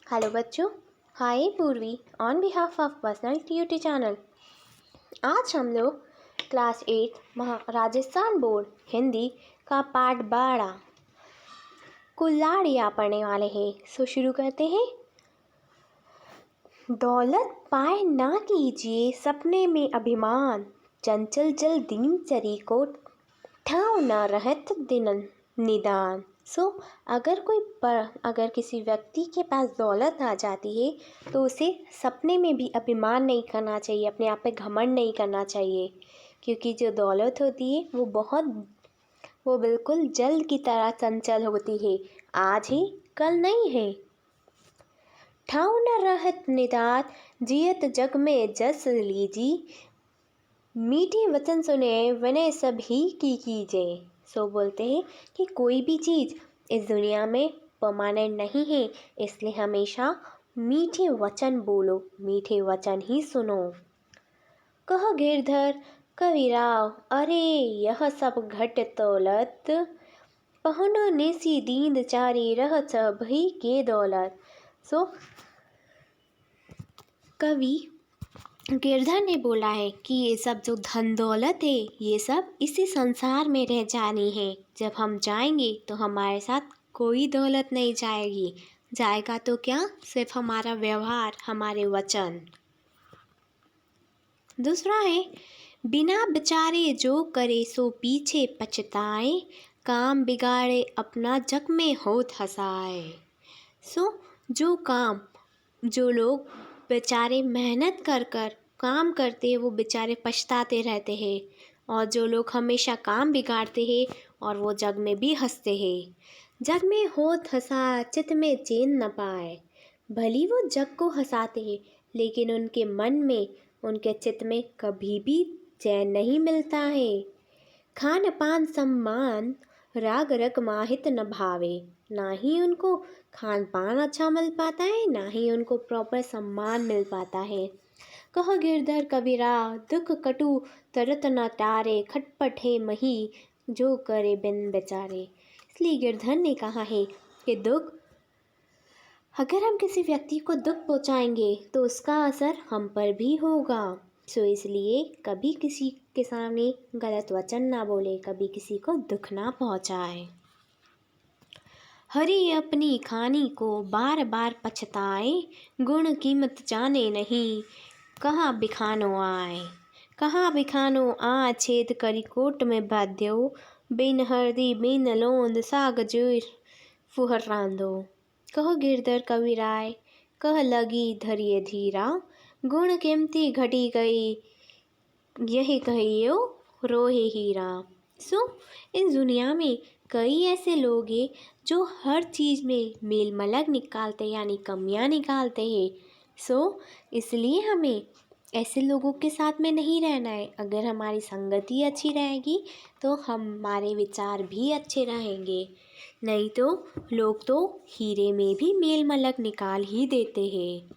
Hello बच्चों, हाय पूर्वी on behalf of personal Tutee channel. आज हम लोग क्लास 8 राजस्थान बोर्ड हिंदी का पाठ 12 कुल्हाड़ियाँ पढ़ने वाले हैं। सो शुरू करते हैं। दौलत पाए ना कीजिए सपने में अभिमान, चंचल जल दिनचरी को ठाव न रहत दिन निदान। अगर किसी व्यक्ति के पास दौलत आ जाती है तो उसे सपने में भी अभिमान नहीं करना चाहिए, अपने आप पे घमंड नहीं करना चाहिए, क्योंकि जो दौलत होती है वो बिल्कुल जल की तरह चंचल होती है, आज है कल नहीं है। ठाव न रहत निदात जियत जग में जस लीजी, मीठे वचन सुने वने सभी की कीजे। बोलते हैं कि कोई भी चीज़ इस दुनिया में परमानेंट नहीं है, इसलिए हमेशा मीठे वचन बोलो, मीठे वचन ही सुनो। कह गिरधर कविराव अरे यह सब घट दौलत, पहुनो नेसी दीन चारी रह सभी के दौलत। कवि गिरधर ने बोला है कि ये सब जो धन दौलत है ये सब इसी संसार में रह जानी है। जब हम जाएंगे तो हमारे साथ कोई दौलत नहीं जाएगी, जाएगा तो क्या, सिर्फ हमारा व्यवहार, हमारे वचन। दूसरा है बिना विचारे जो करे सो पीछे पछताए, काम बिगाड़े अपना जग में होत हंसाए। जो लोग बेचारे मेहनत कर काम करते हैं वो बेचारे पछताते रहते हैं, और जो लोग हमेशा काम बिगाड़ते हैं और वो जग में भी हंसते हैं। जग में होत हंसा चित में चैन न पाए, भली वो जग को हंसाते हैं लेकिन उनके मन में, उनके चित में कभी भी चैन नहीं मिलता है। खान पान सम्मान राग रग माहित न भावे, ना ही उनको खान पान अच्छा मिल पाता है, ना ही उनको प्रॉपर सम्मान मिल पाता है। कह गिरधर कबीरा दुख कटु तरत न टारे, खटपट है मही जो करे बिन बेचारे। इसलिए गिरधर ने कहा है कि अगर हम किसी व्यक्ति को दुख पहुंचाएंगे तो उसका असर हम पर भी होगा। इसलिए कभी किसी के सामने गलत वचन ना बोले, कभी किसी को दुख ना पहुंचाए। हरि अपनी खानी को बार बार पछताए, गुण कीमत जाने नहीं कहाँ बिखानो आए। कहाँ बिखानो आ छेद करी कोट में बाध्यो, बिन हरदी बिन लोंद साग जोर फुहर रांधो। कह गिरधर कविराय कह लगी धरिए धीरा, गुण कीमती घटी गई यही कहियो रोहे हीरा। इस दुनिया में कई ऐसे लोग हैं जो हर चीज़ में मेल मलक निकालते यानी कमियां निकालते हैं। इसलिए हमें ऐसे लोगों के साथ में नहीं रहना है। अगर हमारी संगति अच्छी रहेगी तो हमारे विचार भी अच्छे रहेंगे, नहीं तो लोग तो हीरे में भी मेल मलक निकाल ही देते हैं।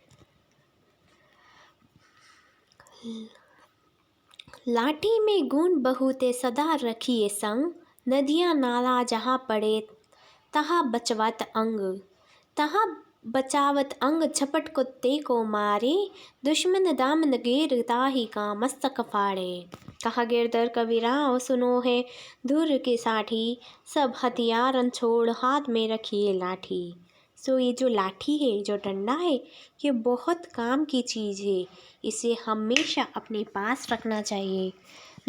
लाठी में गुण बहुते सदा रखिए संग, नदियाँ नाला जहाँ पड़े तहाँ बचावत अंग झपट कुत्ते को मारे, दुश्मन दामन गिर ताही का मस्तक फाड़े। कहा गिरधर कबीरा सुनो है धुर के साठी, सब हथियारन छोड़ हाथ में रखिए लाठी। ये जो लाठी है, जो डंडा है, ये बहुत काम की चीज़ है, इसे हमेशा अपने पास रखना चाहिए।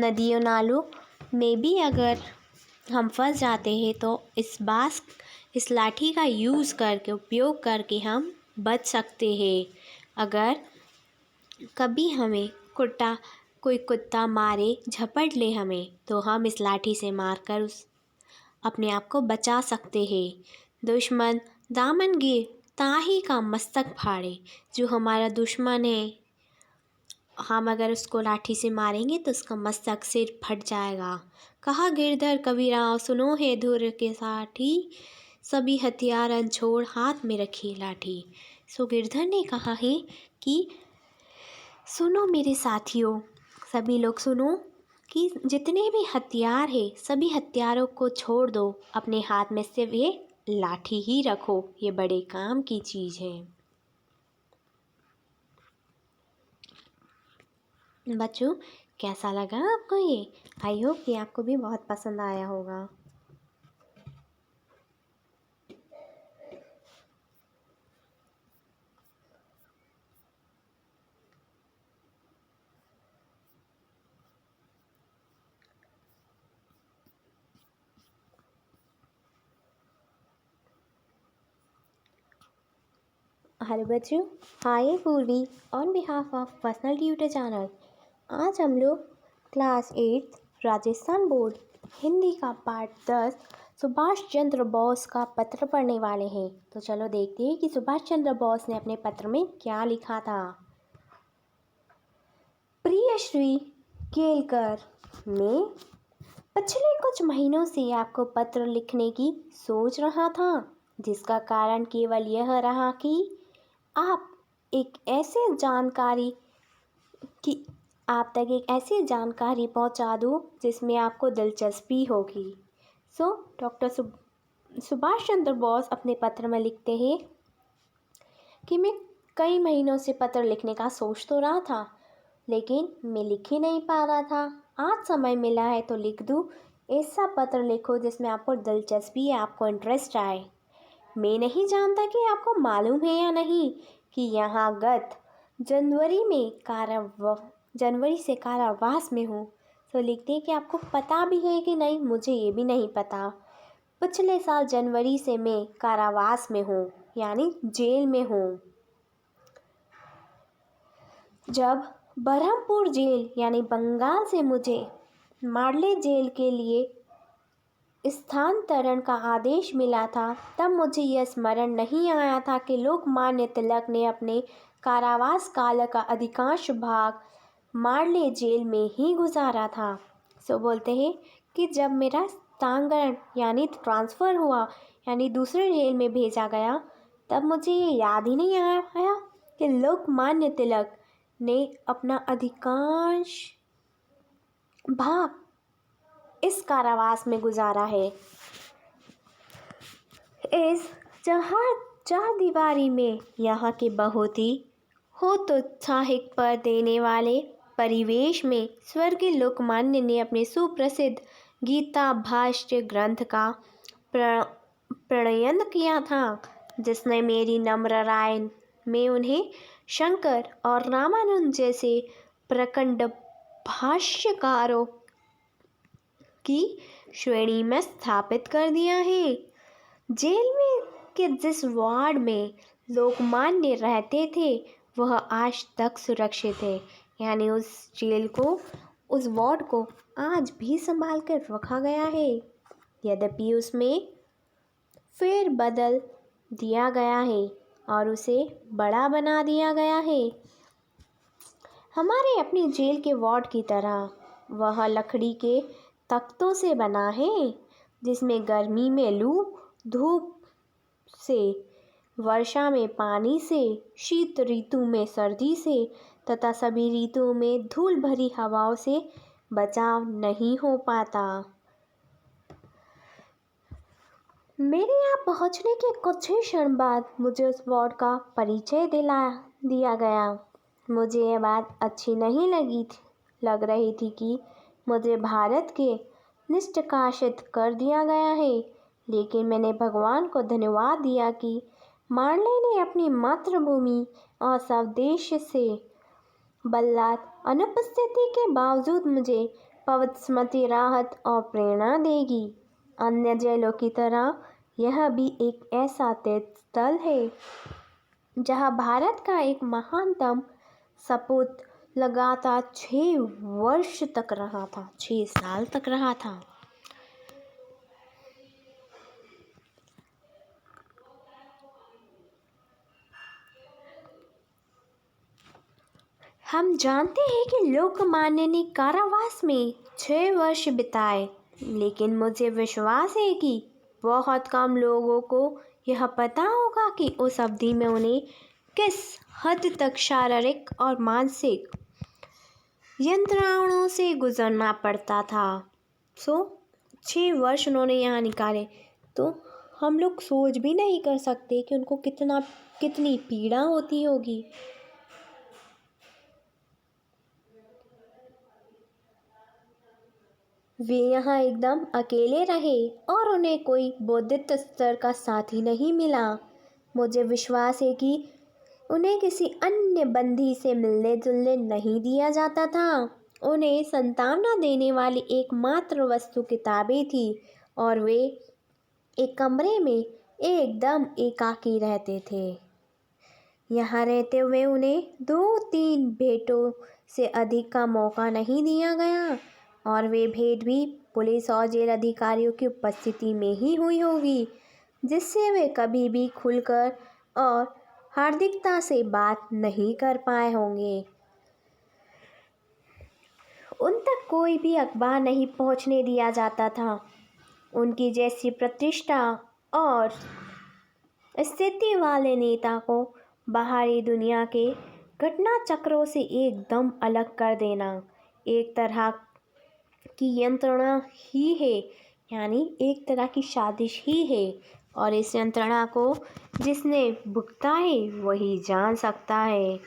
नदियों नालों में भी अगर हम फंस जाते हैं तो इस लाठी का उपयोग करके हम बच सकते हैं। अगर कभी हमें कोई कुत्ता मारे, झपट ले हमें, तो हम इस लाठी से मारकर अपने आप को बचा सकते हैं। दुश्मन दामन गिर ताही का मस्तक फाड़े, जो हमारा दुश्मन है हम अगर उसको लाठी से मारेंगे तो उसका मस्तक सिर फट जाएगा। कहा गिरधर कबीरा सुनो है धुर के साठी, सभी हथियारन छोड़ हाथ में रखी लाठी। गिरधर ने कहा है कि सुनो मेरे साथियों, सभी लोग सुनो कि जितने भी हथियार है सभी हथियारों को छोड़ दो, अपने हाथ में सिर्फ ये लाठी ही रखो, ये बड़े काम की चीज़ है। बच्चों, कैसा लगा आपको ये? आई होप कि आपको भी बहुत पसंद आया होगा। हेलो बच्चों, हाय पूर्वी on behalf of personal tutor channel. आज हम लोग क्लास 8 राजस्थान बोर्ड हिंदी का पार्ट 10 सुभाष चंद्र बोस का पत्र पढ़ने वाले हैं। तो चलो देखते हैं कि सुभाष चंद्र बोस ने अपने पत्र में क्या लिखा था। प्रिय श्री केलकर, मैं पिछले कुछ महीनों से आपको पत्र लिखने की सोच रहा था, जिसका कारण केवल यह रहा कि आप तक एक ऐसी जानकारी पहुंचा दूं जिसमें आपको दिलचस्पी होगी। डॉक्टर सुभाष चंद्र बोस अपने पत्र में लिखते हैं कि मैं कई महीनों से पत्र लिखने का सोच तो रहा था, लेकिन मैं लिख ही नहीं पा रहा था। आज समय मिला है तो लिख दूं। ऐसा पत्र लिखो जिसमें आपको दिलचस्पी है, आपको इंटरेस्ट आए। मैं नहीं जानता कि आपको मालूम है या नहीं कि यहाँ गत जनवरी से कारावास में हूँ। तो लिखते हैं कि आपको पता भी है कि नहीं, मुझे ये भी नहीं पता। पिछले साल जनवरी से मैं कारावास में हूँ, यानी जेल में हूँ। जब बरहमपुर जेल यानी बंगाल से मुझे मांडले जेल के लिए स्थानांतरण का आदेश मिला था, तब मुझे यह स्मरण नहीं आया था कि लोकमान्य तिलक ने अपने कारावास काल का अधिकांश भाग मांडले जेल में ही गुजारा था। बोलते हैं कि जब मेरा स्थानांतरण यानी ट्रांसफ़र हुआ, यानी दूसरे जेल में भेजा गया, तब मुझे ये याद ही नहीं आया कि लोकमान्य तिलक ने अपना अधिकांश भाग इस कारावास में गुजारा है। इस चार दीवारी में यहाँ के बहुत ही हतोत्साहिक पर देने वाले परिवेश में स्वर्गीय लोकमान्य ने अपने सुप्रसिद्ध गीता भाष्य ग्रंथ का प्रणयन किया था, जिसने मेरी नम्र राय में उन्हें शंकर और रामानुज जैसे प्रखंड भाष्यकारों की श्रेणी में स्थापित कर दिया है। जेल में के जिस वार्ड में लोकमान्य रहते थे वह आज तक सुरक्षित है, यानी उस वार्ड को आज भी संभाल कर रखा गया है। यद्यपि उसमें फेर बदल दिया गया है और उसे बड़ा बना दिया गया है। हमारे अपनी जेल के वार्ड की तरह वह लकड़ी के तख्तों से बना है, जिसमें गर्मी में लू, धूप से, वर्षा में पानी से, शीत ऋतु में सर्दी से तथा सभी ऋतुओं में धूल भरी हवाओं से बचाव नहीं हो पाता। मेरे यहाँ पहुँचने के कुछ ही क्षण बाद मुझे उस वार्ड का परिचय दिया गया। मुझे यह बात अच्छी नहीं लग रही थी कि मुझे भारत के निष्कासित कर दिया गया है, लेकिन मैंने भगवान को धन्यवाद दिया कि मांडले ने अपनी मातृभूमि और स्वदेश से बल्लात अनुपस्थिति के बावजूद मुझे पवित्र स्मृति राहत और प्रेरणा देगी। अन्य जेलों की तरह यह भी एक ऐसा तीर्थ स्थल है जहां भारत का एक महानतम सपूत लगातार 6 साल तक रहा था। हम जानते हैं कि लोकमान्य ने कारावास में 6 वर्ष बिताए, लेकिन मुझे विश्वास है कि बहुत कम लोगों को यह पता होगा कि उस अवधि में उन्हें किस हद तक शारीरिक और मानसिक यंत्रणाओं से गुजरना पड़ता था। 6 वर्ष उन्होंने यहाँ निकाले, तो हम लोग सोच भी नहीं कर सकते कि उनको कितनी पीड़ा होती होगी। वे यहाँ एकदम अकेले रहे और उन्हें कोई बौद्धिक स्तर का साथी नहीं मिला। मुझे विश्वास है कि उन्हें किसी अन्य बंदी से मिलने जुलने नहीं दिया जाता था। उन्हें सांत्वना देने वाली एकमात्र वस्तु किताबें थी और वे एक कमरे में एकदम एकाकी रहते थे। यहाँ रहते हुए उन्हें 2-3 भेंटों से अधिक का मौका नहीं दिया गया और वे भेंट भी पुलिस और जेल अधिकारियों की उपस्थिति में ही हुई होगी, जिससे वे कभी भी खुलकर और हार्दिकता से बात नहीं कर पाए होंगे। उन तक कोई भी अखबार नहीं पहुंचने दिया जाता था। उनकी जैसी प्रतिष्ठा और स्थिति वाले नेता को बाहरी दुनिया के घटना चक्रों से एकदम अलग कर देना एक तरह की यंत्रणा ही है, यानी एक तरह की साजिश ही है और इस यंत्रणा को जिसने भुगता है वही जान सकता है।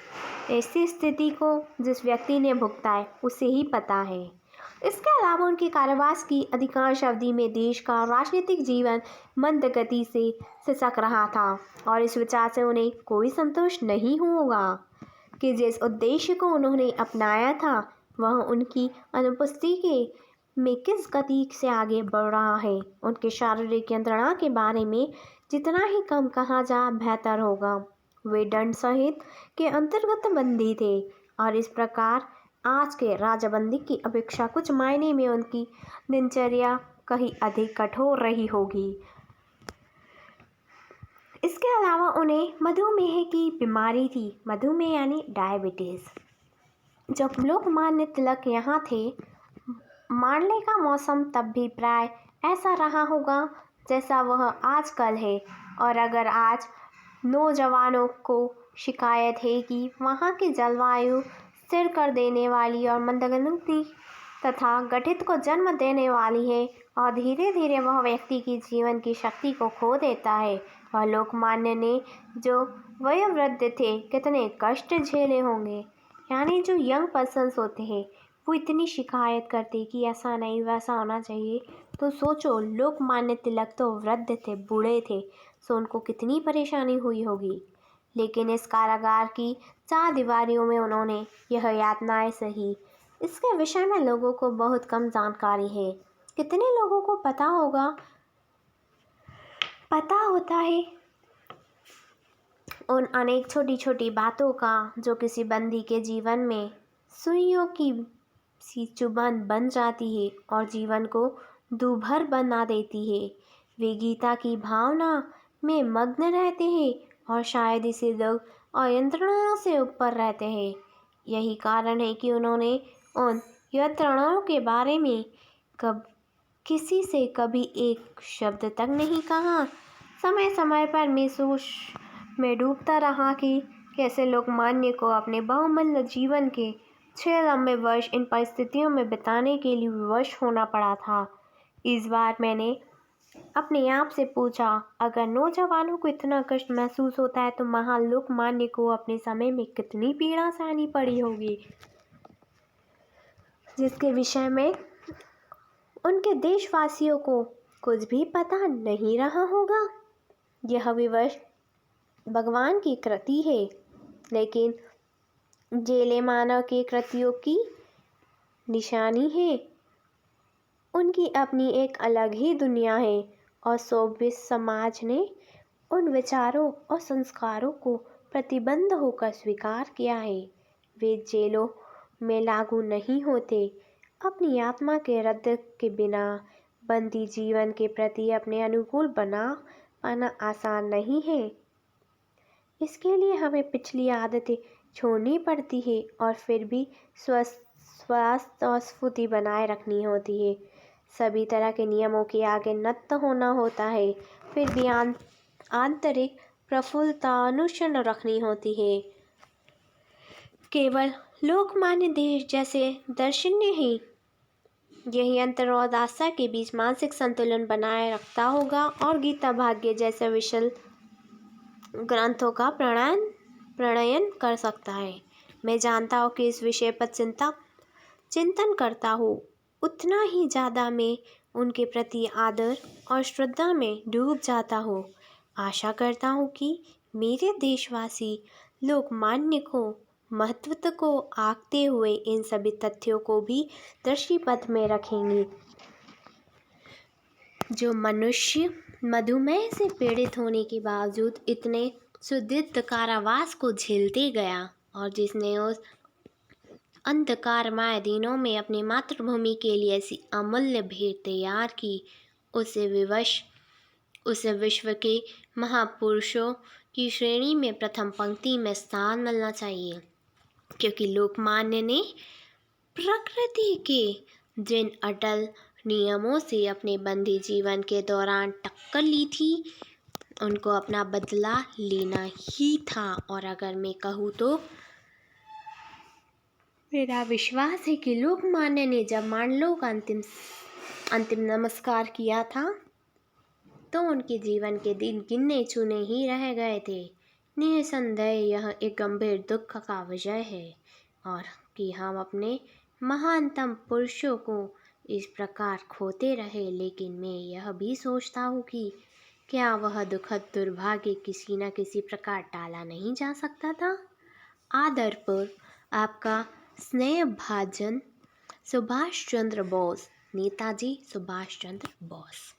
ऐसी स्थिति को जिस व्यक्ति ने भुगता है उसे ही पता है। इसके अलावा उनके कारावास की अधिकांश अवधि में देश का राजनीतिक जीवन मंद गति से सिसक रहा था और इस विचार से उन्हें कोई संतोष नहीं होगा कि जिस उद्देश्य को उन्होंने अपनाया था वह उनकी अनुपस्थिति में किस गति से आगे बढ़ रहा है। उनके शारीरिक यंत्रणा के बारे में जितना ही कम कहा जा बेहतर होगा। वे दंड सहित के अंतर्गत बंदी थे और इस प्रकार आज के राजाबंदी की अपेक्षा कुछ मायने में उनकी दिनचर्या कहीं अधिक कठोर रही होगी। इसके अलावा उन्हें मधुमेह की बीमारी थी, मधुमेह यानी डायबिटीज़। जब लोकमान्य तिलक यहाँ थे, मारने का मौसम तब भी प्राय ऐसा रहा होगा जैसा वह आजकल है और अगर आज नौजवानों को शिकायत है कि वहाँ की जलवायु स्थिर कर देने वाली और मंदगति तथा गठित को जन्म देने वाली है और धीरे धीरे वह व्यक्ति की जीवन की शक्ति को खो देता है, वह लोकमान्य ने जो वयोवृद्ध थे कितने कष्ट झेले होंगे। यानी जो यंग पर्सन्स होते हैं वो इतनी शिकायत करते कि ऐसा नहीं वैसा होना चाहिए। तो सोचो लोकमान्य तिलक तो वृद्ध थे, बूढ़े थे, सो उनको कितनी परेशानी हुई होगी। लेकिन इस कारागार की 4 दीवारियों में उन्होंने यह यातनाएं सही। इसके विषय में लोगों को बहुत कम जानकारी है। कितने लोगों को पता होता है उन अनेक छोटी छोटी बातों का जो किसी बंदी के जीवन में सुइयों की सी चुभन बन जाती है और जीवन को दूभर बना देती है। वे गीता की भावना में मग्न रहते हैं और शायद इसी लोग और यंत्रणाओं से ऊपर रहते हैं। यही कारण है कि उन्होंने उन यंत्रणाओं के बारे में किसी से कभी एक शब्द तक नहीं कहा। समय समय पर मैं सोच में डूबता रहा कि कैसे लोकमान्य को अपने बहुमूल्य जीवन के 6 लंबे वर्ष इन परिस्थितियों में बिताने के लिए विवश होना पड़ा था। इस बार मैंने अपने आप से पूछा, अगर नौजवानों को इतना कष्ट महसूस होता है तो महान लोकमान्य को अपने समय में कितनी पीड़ा सहनी पड़ी होगी, जिसके विषय में उनके देशवासियों को कुछ भी पता नहीं रहा होगा। यह विवश भगवान की कृति है, लेकिन जेले मानव के कृतियों की निशानी है। उनकी अपनी एक अलग ही दुनिया है और सभ्य समाज ने उन विचारों और संस्कारों को प्रतिबंध होकर स्वीकार किया है। वे जेलों में लागू नहीं होते। अपनी आत्मा के रद्द के बिना बंदी जीवन के प्रति अपने अनुकूल बना पाना आसान नहीं है। इसके लिए हमें पिछली आदतें छोड़नी पड़ती है और फिर भी स्वास्थ्य और स्फूर्ति बनाए रखनी होती है। सभी तरह के नियमों के आगे नत होना होता है, फिर भी आंतरिक प्रफुल्लता अनुष्ठान रखनी होती है। केवल लोकमान्य देश जैसे दर्शनीय ही यही अंतर और दास्ता के बीच मानसिक संतुलन बनाए रखता होगा और गीता भाग्य जैसे विशाल ग्रंथों का प्रणयन कर सकता है। मैं जानता हूँ कि इस विषय पर चिंतन करता हूँ उतना ही ज़्यादा मैं उनके प्रति आदर और श्रद्धा में डूब जाता हूँ। आशा करता हूँ कि मेरे देशवासी लोकमान्य को महत्व को आंकते हुए इन सभी तथ्यों को भी दृष्टिपथ में रखेंगे। जो मनुष्य मधुमेह से पीड़ित होने के बावजूद इतने सुदीर्घ कारावास को झेलते गया और जिसने उस अंधकारमय दिनों में अपनी मातृभूमि के लिए ऐसी अमूल्य भेंट तैयार की, उसे विश्व के महापुरुषों की श्रेणी में प्रथम पंक्ति में स्थान मिलना चाहिए, क्योंकि लोकमान्य ने प्रकृति के जिन अटल नियमों से अपने बंदी जीवन के दौरान टक्कर ली थी, उनको अपना बदला लेना ही था। और अगर मैं कहूँ तो मेरा विश्वास है कि लोकमान्य ने जब मांडलों का अंतिम नमस्कार किया था तो उनके जीवन के दिन गिने चुने ही रह गए थे। निसंदेह यह एक गंभीर दुख का विषय है और कि हम अपने महानतम पुरुषों को इस प्रकार खोते रहे, लेकिन मैं यह भी सोचता हूँ कि क्या वह दुखद दुर्भाग्य किसी न किसी प्रकार टाला नहीं जा सकता था। आदरपूर्वक आपका स्नेहभाजन सुभाष चंद्र बोस, नेताजी सुभाष चंद्र बोस।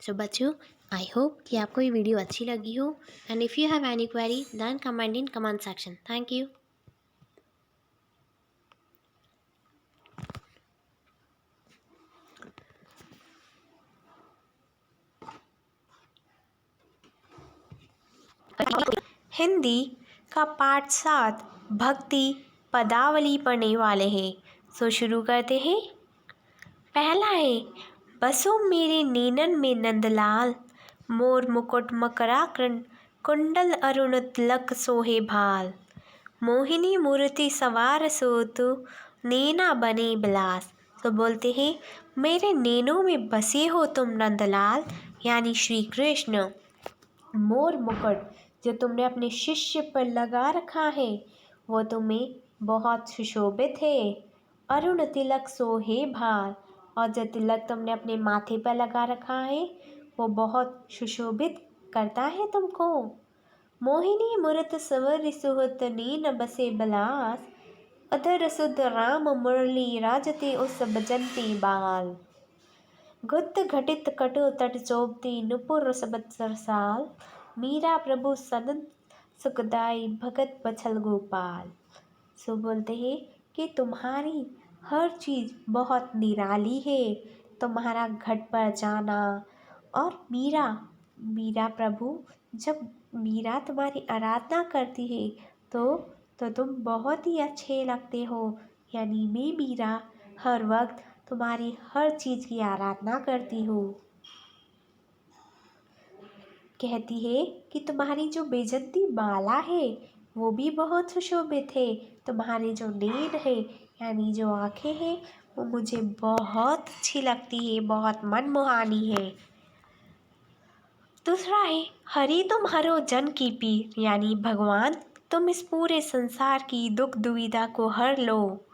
सो बच्चों, आई होप कि आपको ये वीडियो अच्छी लगी हो and if you have any query then comment in comment section. Thank you. Hindi का पाठ 7 भक्ति पदावली पढ़ने वाले हैं, सो शुरू करते हैं। पहला है, बसो मेरे नैनन में नंदलाल, मोर मुकुट मकराकृण कुंडल अरुण तिलक सोहे भाल, मोहिनी मूर्ति सवार सोतु नैना बने बिलास। तो बोलते हैं, मेरे नैनों में बसे हो तुम नंदलाल, यानी श्री कृष्ण। मोर मुकुट जो तुमने अपने शिष्य पर लगा रखा है वो तुम्हें बहुत सुशोभित है। अरुण तिलक सोहे भाल, और जो तिलक तुमने अपने माथे पर लगा रखा है वो बहुत सुशोभित करता है तुमको। मोहिनी मूरत सवर सुहत नीन बसे बलास, अधर सुध राम मुरली राजते उस बजंती बाल, गुत घटित कटु तट चोपती नुपुर सबत सरसाल, मीरा प्रभु सदन सुखदाई भगत बछल गोपाल। सो बोलते हैं कि तुम्हारी हर चीज़ बहुत निराली है। तुम्हारा घट पर जाना और मीरा प्रभु, जब मीरा तुम्हारी आराधना करती है तो तुम बहुत ही अच्छे लगते हो। यानी मैं मीरा हर वक्त तुम्हारी हर चीज़ की आराधना करती हूँ। कहती है कि तुम्हारी जो बेजंती माला है वो भी बहुत सुशोभित है। तुम्हारी जो नेत्र है यानी जो आँखें हैं वो मुझे बहुत अच्छी लगती है, बहुत मनमोहानी है। दूसरा है, हरि तुम्हारो जन की पीर, यानी भगवान तुम इस पूरे संसार की दुख दुविधा को हर लो।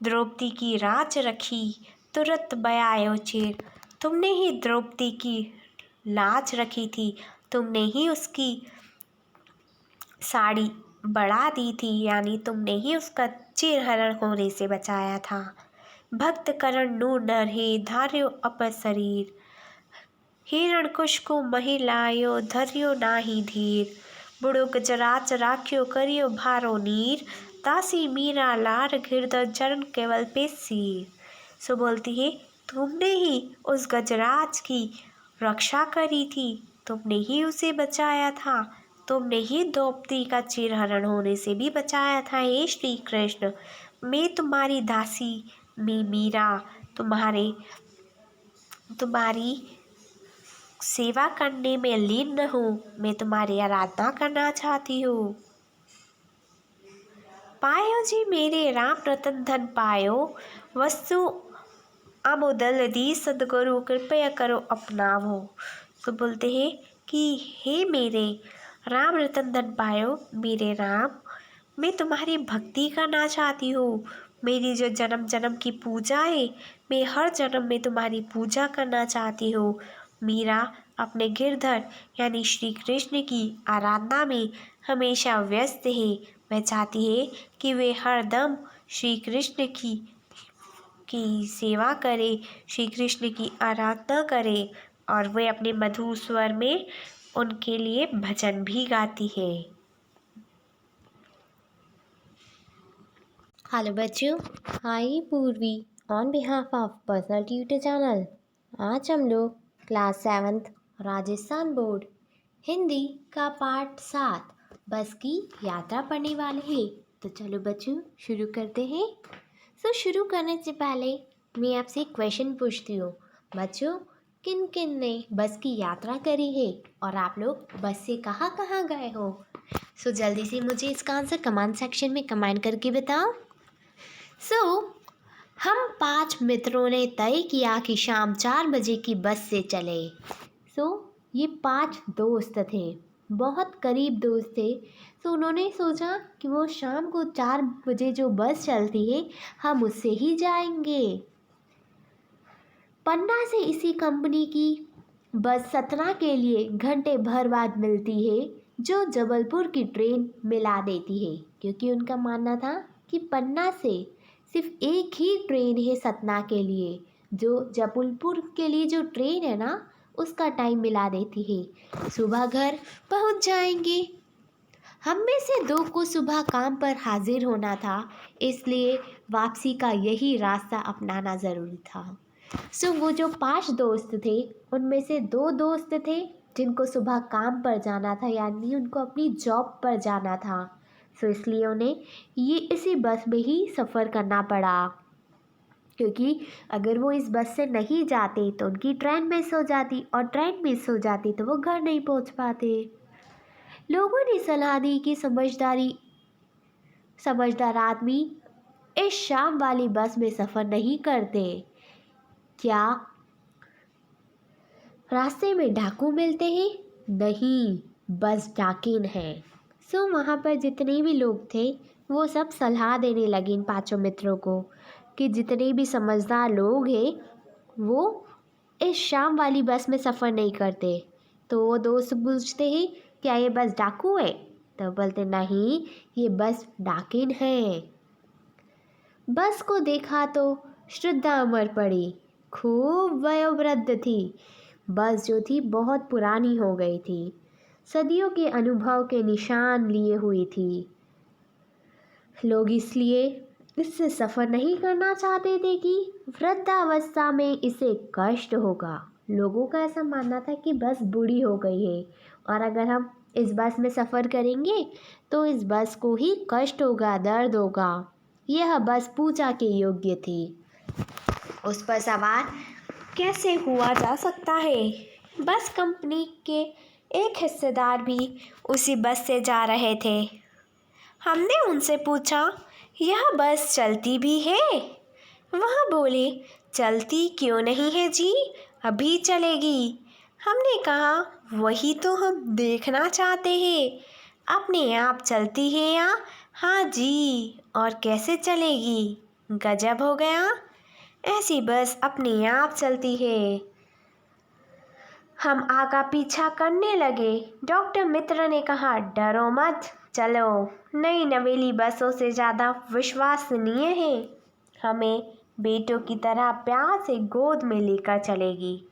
द्रौपदी की राज रखी तुरंत बयायो चेर, तुमने ही द्रौपदी की लाज रखी थी, तुमने ही उसकी साड़ी बढ़ा दी थी, यानी तुमने ही उसका चीरहरण होने से बचाया था। भक्त करण नूर नर हे धार्यो अपर शरीर, हिरणकुश को महिलायो धर्यो नाही धीर, बुड़ुक जराच राख्यो करियो भारो नीर, दासी मीरा लार घिरद चरण केवल पे सीर। सो बोलती है, तुमने ही उस गजराज की रक्षा करी थी, तुमने ही उसे बचाया था, तुमने ही द्रौपदी का चीरहरण होने से भी बचाया था। हे श्री कृष्ण, मैं तुम्हारी दासी, मैं मीरा तुम्हारी सेवा करने में लीन हूँ, मैं तुम्हारी आराधना करना चाहती हूँ। पायो जी मेरे राम रतन धन पायो, वस्तु आमोदल दी सदगुरु कृपया करो अपनावो। तो बोलते हैं कि हे मेरे राम रतन धन पायो, मेरे राम, मैं तुम्हारी भक्ति करना चाहती हूँ। मेरी जो जन्म जन्म की पूजा है मैं हर जन्म में तुम्हारी पूजा करना चाहती हूँ। मीरा अपने गिरधर यानी श्री कृष्ण की आराधना में हमेशा व्यस्त है। वह चाहती है कि वे हर दम श्री कृष्ण की सेवा करे, श्री कृष्ण की आराधना करे और वे अपने मधुर स्वर में उनके लिए भजन भी गाती है। हेलो बच्चों, हाय पूर्वी on behalf of personal tutor channel. आज हम लोग class 7th Rajasthan board Hindi का पाठ 7 बस की यात्रा पढ़ने वाले हैं। तो चलो बच्चों शुरू करते हैं। शुरू करने से पहले मैं आपसे एक क्वेश्चन पूछती हूँ। बच्चों, किन किन ने बस की यात्रा करी है और आप लोग बस से कहाँ कहाँ गए हो? जल्दी से मुझे इसका आंसर कमेंट सेक्शन में कमेंट करके बताओ। हम 5 मित्रों ने तय किया कि शाम 4 बजे की बस से चले। ये 5 दोस्त थे, बहुत करीब दोस्त थे। उन्होंने सोचा कि वो शाम को 4 बजे जो बस चलती है हम उससे ही जाएंगे। पन्ना से इसी कंपनी की बस सतना के लिए घंटे भर बाद मिलती है, जो जबलपुर की ट्रेन मिला देती है, क्योंकि उनका मानना था कि पन्ना से सिर्फ एक ही ट्रेन है सतना के लिए, जो जबलपुर के लिए जो ट्रेन है ना उसका टाइम मिला देती है। सुबह घर पहुंच जाएंगे। हम में से 2 को सुबह काम पर हाजिर होना था, इसलिए वापसी का यही रास्ता अपनाना ज़रूरी था। वो जो 5 दोस्त थे उनमें से 2 दोस्त थे जिनको सुबह काम पर जाना था, यानी उनको अपनी जॉब पर जाना था। इसलिए उन्हें ये इसी बस में ही सफ़र करना पड़ा, क्योंकि अगर वो इस बस से नहीं जाते तो उनकी ट्रेन मिस हो जाती, और ट्रेन मिस हो जाती तो वो घर नहीं पहुंच पाते। लोगों ने सलाह दी कि समझदार आदमी इस शाम वाली बस में सफ़र नहीं करते। क्या रास्ते में डाकू मिलते हैं? नहीं, बस डाकिन है। वहाँ पर जितने भी लोग थे वो सब सलाह देने लगे इन 5 मित्रों को कि जितने भी समझदार लोग हैं वो इस शाम वाली बस में सफ़र नहीं करते। तो वो दोस्त पूछते हैं, क्या ये बस डाकू है? तो बोलते नहीं, ये बस डाकिन है। बस को देखा तो श्रद्धा उमड़ पड़ी, खूब वयोवृद्ध थी। बस जो थी बहुत पुरानी हो गई थी, सदियों के अनुभव के निशान लिए हुई थी। लोग इसलिए इससे सफ़र नहीं करना चाहते थे कि वृद्धावस्था में इसे कष्ट होगा। लोगों का ऐसा मानना था कि बस बूढ़ी हो गई है और अगर हम इस बस में सफ़र करेंगे तो इस बस को ही कष्ट होगा, दर्द होगा। यह बस पूजा के योग्य थी। उस पर सवार कैसे हुआ जा सकता है? बस कंपनी के एक हिस्सेदार भी उसी बस से जा रहे थे। हमने उनसे पूछा, यह बस चलती भी है? वह बोले, चलती क्यों नहीं है जी, अभी चलेगी। हमने कहा, वही तो हम देखना चाहते हैं, अपने आप चलती है या? हाँ जी, और कैसे चलेगी? गजब हो गया, ऐसी बस अपने आप चलती है। हम आगा पीछा करने लगे। डॉक्टर मित्र ने कहा, डरो मत, चलो, नई नवेली बसों से ज़्यादा विश्वसनीय है, हमें बेटों की तरह प्यार से गोद में लेकर चलेगी।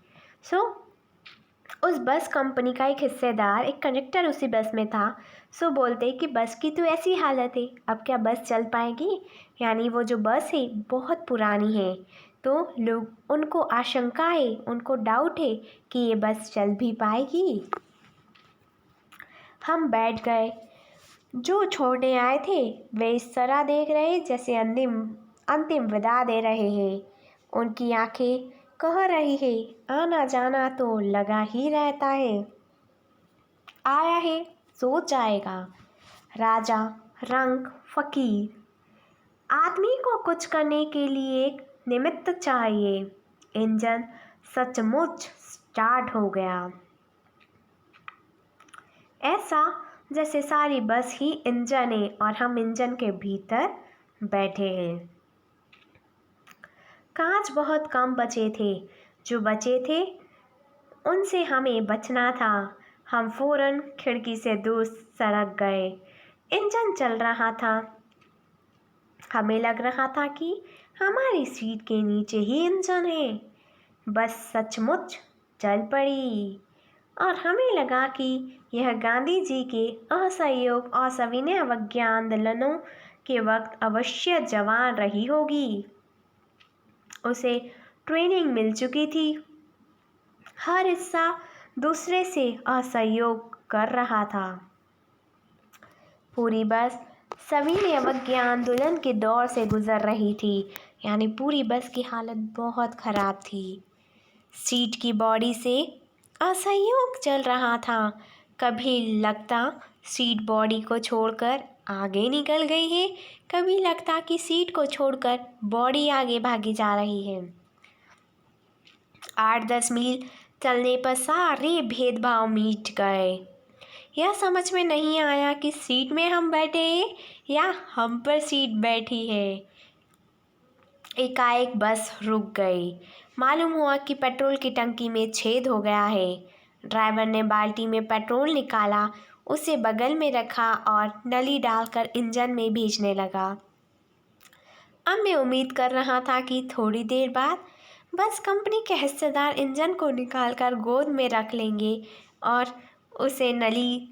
उस बस कंपनी का एक हिस्सेदार, एक कंडक्टर उसी बस में था। बोलते कि बस की तो ऐसी हालत है, अब क्या बस चल पाएगी? यानी वो जो बस है बहुत पुरानी है, तो लोग उनको आशंका है, उनको डाउट है कि ये बस चल भी पाएगी। हम बैठ गए। जो छोड़ने आए थे वे इस तरह देख रहे जैसे अंतिम विदा दे रहे हैं। उनकी आंखें कह रही है, आना जाना तो लगा ही रहता है, आया है सो जाएगा। राजा रंग फकीर, आदमी को कुछ करने के लिए एक निमित्त चाहिए। इंजन सचमुच स्टार्ट हो गया, ऐसा जैसे सारी बस ही इंजन है और हम इंजन के भीतर बैठे हैं। कांच बहुत कम बचे थे। जो बचे थे उनसे हमें बचना था। हम फौरन खिड़की से दूर सरक गए। इंजन चल रहा था। हमें लग रहा था कि हमारी सीट के नीचे ही इंजन है। बस सचमुच चल पड़ी और हमें लगा कि यह गांधी जी के असहयोग और सविनय अवज्ञा आंदोलनों के वक्त अवश्य जवान रही होगी। उसे ट्रेनिंग मिल चुकी थी। हर हिस्सा दूसरे से असहयोग कर रहा था। पूरी बस सविनय अवज्ञा आंदोलन के दौर से गुजर रही थी। यानी पूरी बस की हालत बहुत खराब थी। सीट की बॉडी से असहयोग चल रहा था। कभी लगता सीट बॉडी को छोड़कर आगे निकल गई है, कभी लगता कि सीट को छोड़कर बॉडी आगे भागी जा रही है। 8-10 मील चलने पर सारे भेदभाव मिट गए। यह समझ में नहीं आया कि सीट में हम बैठे हैं या हम पर सीट बैठी है। एकाएक बस रुक गई। मालूम हुआ कि पेट्रोल की टंकी में छेद हो गया है। ड्राइवर ने बाल्टी में पेट्रोल निकाला, उसे बगल में रखा और नली डालकर इंजन में भेजने लगा। अब मैं उम्मीद कर रहा था कि थोड़ी देर बाद बस कंपनी के हिस्सेदार इंजन को निकालकर गोद में रख लेंगे और उसे नली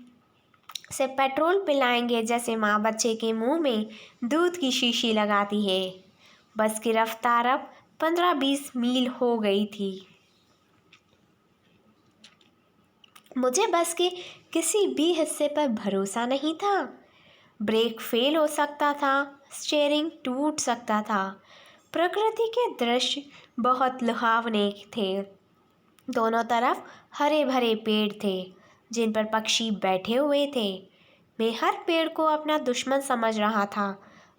से पेट्रोल पिलाएंगे, जैसे माँ बच्चे के मुंह में दूध की शीशी लगाती है। बस की रफ्तार अब 15-20 मील हो गई थी। मुझे बस के किसी भी हिस्से पर भरोसा नहीं था। ब्रेक फेल हो सकता था, स्टीयरिंग टूट सकता था। प्रकृति के दृश्य बहुत लुभावने थे। दोनों तरफ हरे भरे पेड़ थे जिन पर पक्षी बैठे हुए थे। मैं हर पेड़ को अपना दुश्मन समझ रहा था।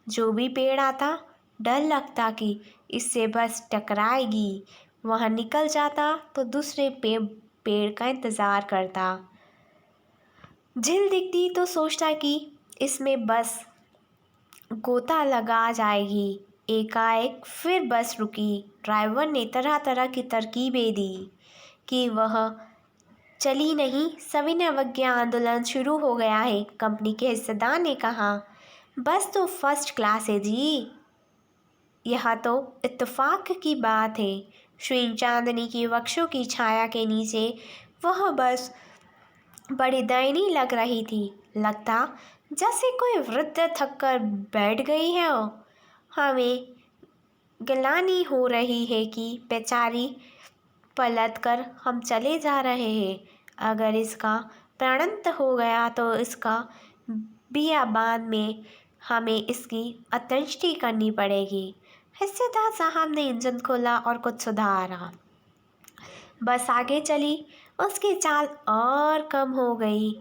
जो भी पेड़ आता डर लगता कि इससे बस टकराएगी। वहाँ निकल जाता तो दूसरे पेड़ का इंतज़ार करता। झील दिखती तो सोचता कि इसमें बस गोता लगा जाएगी। एकाएक फिर बस रुकी। ड्राइवर ने तरह तरह की तरकीबें दी कि वह चली नहीं। सविनय अवज्ञा आंदोलन शुरू हो गया है। कंपनी के हिस्सेदार ने कहा, बस तो फर्स्ट क्लास है जी, यह तो इत्तेफाक की बात है। श्री चांदनी की वृक्षों की छाया के नीचे वह बस बड़ी दयनीय लग रही थी। लगता जैसे कोई वृद्ध थक कर बैठ गई है। हमें गिलानी हो रही है कि बेचारी पलट कर हम चले जा रहे हैं। अगर इसका प्राणांत हो गया तो इसका बियाबान में हमें इसकी अंत्येष्टि करनी पड़ेगी। हिस्सेदार साहब ने इंजन खोला और कुछ सुधारा। बस आगे चली। उसकी चाल और कम हो गई।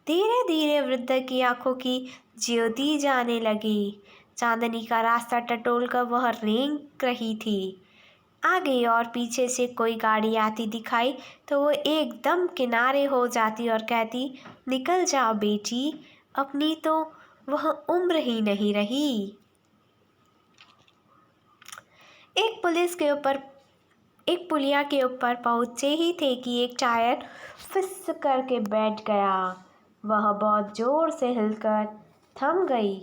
धीरे धीरे वृद्ध की आंखों की ज्योति जाने लगी। चांदनी का रास्ता टटोलकर वह रेंग रही थी। आगे और पीछे से कोई गाड़ी आती दिखाई तो वो एकदम किनारे हो जाती और कहती, निकल जाओ बेटी, अपनी तो वह उम्र ही नहीं रही। एक पुलिया के ऊपर पहुंचे ही थे कि एक टायर फिस करके बैठ गया। वह बहुत जोर से हिलकर थम गई।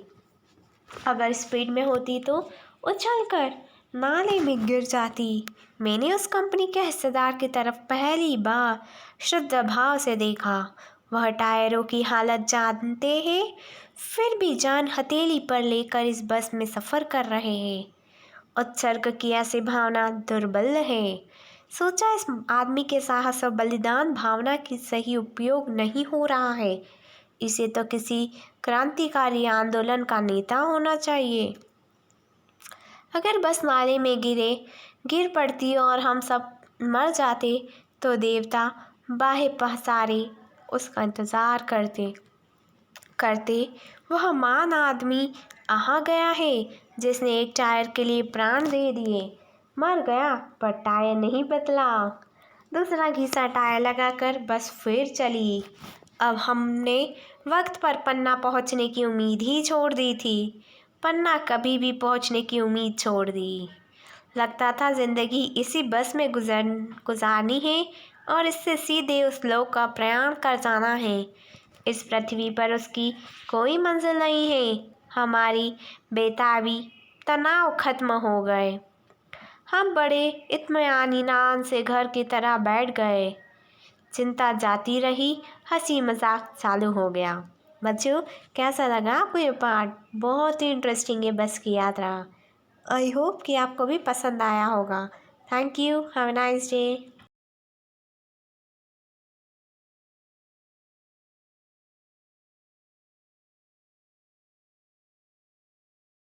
अगर स्पीड में होती तो उछलकर नाले में गिर जाती। मैंने उस कंपनी के हिस्सेदार की तरफ पहली बार श्रद्धा भाव से देखा। वह टायरों की हालत जानते हैं, फिर भी जान हथेली पर लेकर इस बस में सफ़र कर रहे हैं। उत्सर्ग की ऐसी भावना दुर्बल है। सोचा इस आदमी के साहस और बलिदान भावना की सही उपयोग नहीं हो रहा है। इसे तो किसी क्रांतिकारी आंदोलन का नेता होना चाहिए। अगर बस नाले में गिर पड़ती और हम सब मर जाते तो देवता बाहे पसारे उसका इंतज़ार करते। वह महान आदमी आ गया है जिसने एक टायर के लिए प्राण दे दिए। मर गया पर टायर नहीं बदला। दूसरा घिसा टायर लगाकर बस फिर चली। अब हमने वक्त पर पन्ना पहुंचने की उम्मीद ही छोड़ दी थी। पन्ना कभी भी पहुंचने की उम्मीद छोड़ दी। लगता था ज़िंदगी इसी बस में गुजारनी है और इससे सीधे उस लोक का प्रयाण कर जाना है। इस पृथ्वी पर उसकी कोई मंजिल नहीं है। हमारी बेताबी तनाव खत्म हो गए। हम बड़े इत्मीनान से घर की तरह बैठ गए। चिंता जाती रही, हंसी मजाक चालू हो गया। बच्चों, कैसा लगा आपको ये पार्ट? बहुत ही इंटरेस्टिंग है बस की यात्रा। आई होप कि आपको भी पसंद आया होगा। Thank you. Have a nice day.